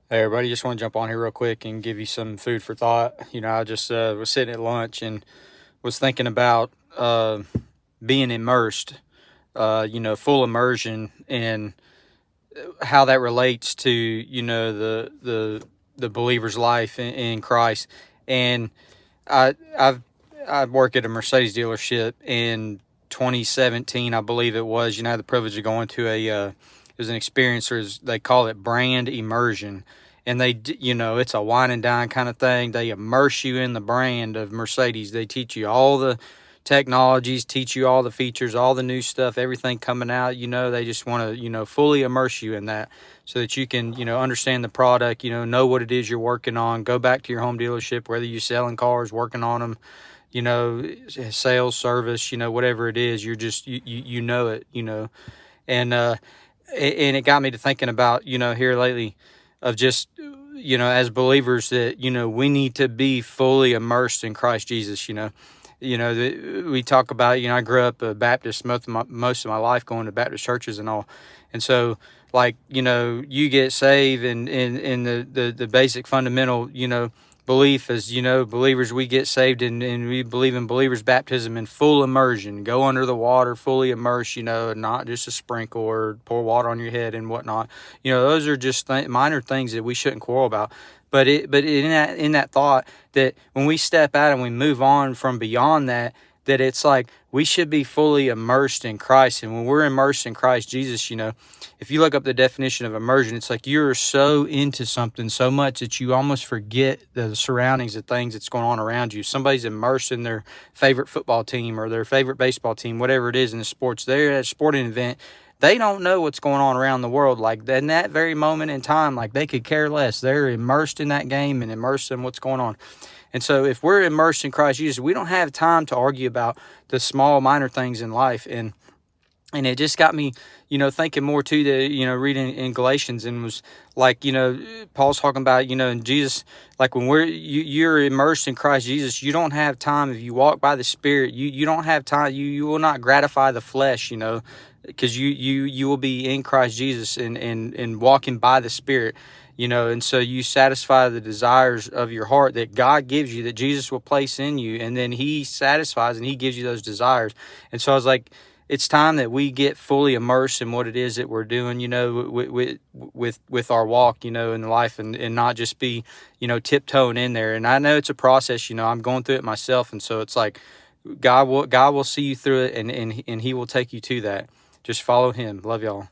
Hey everybody, just want to jump on here real quick and give you some food for thought. I just was sitting at lunch and was thinking about being immersed, full immersion, and how that relates to the believer's life in Christ. And I work at a Mercedes dealership in 2017, I believe it was. I had the privilege of going to it was an experience, or they call it brand immersion. And it's a wine and dine kind of thing. They immerse you in the brand of Mercedes. They teach you all the technologies, teach you all the features, all the new stuff, everything coming out. They just want to, fully immerse you in that so that you can, understand the product, know what it is you're working on, go back to your home dealership, whether you're selling cars, working on them, sales, service, whatever it is, you're just, you know it, and, and it got me to thinking about, here lately of just, as believers that, we need to be fully immersed in Christ Jesus. We talk about, I grew up a Baptist most of my life, going to Baptist churches and all. And so, like, you get saved, and the basic fundamental, belief is, believers, we get saved, and we believe in believers' baptism in full immersion, go under the water, fully immerse, and not just a sprinkle or pour water on your head and whatnot. Those are just minor things that we shouldn't quarrel about. But in that thought, that when we step out and we move on from beyond that, that it's like we should be fully immersed in Christ. And when we're immersed in Christ Jesus, if you look up the definition of immersion, it's like you're so into something so much that you almost forget the surroundings, the things that's going on around you. Somebody's immersed in their favorite football team or their favorite baseball team, whatever it is in the sports. They're at a sporting event. They don't know what's going on around the world. Like, in that very moment in time, like, they could care less. They're immersed in that game and immersed in what's going on. And so if we're immersed in Christ Jesus, we don't have time to argue about the small, minor things in life. And it just got me, thinking more too, reading in Galatians, and was like, Paul's talking about, and Jesus, like when you're immersed in Christ Jesus, you don't have time. If you walk by the Spirit, you don't have time. You will not gratify the flesh, because you will be in Christ Jesus and walking by the Spirit, and so you satisfy the desires of your heart that God gives you, that Jesus will place in you, and then he satisfies and he gives you those desires. And so I was like, it's time that we get fully immersed in what it is that we're doing, with our walk, in life, and not just be, tiptoeing in there. And I know it's a process, I'm going through it myself. And so it's like, God will see you through it, and he will take you to that. Just follow him. Love y'all.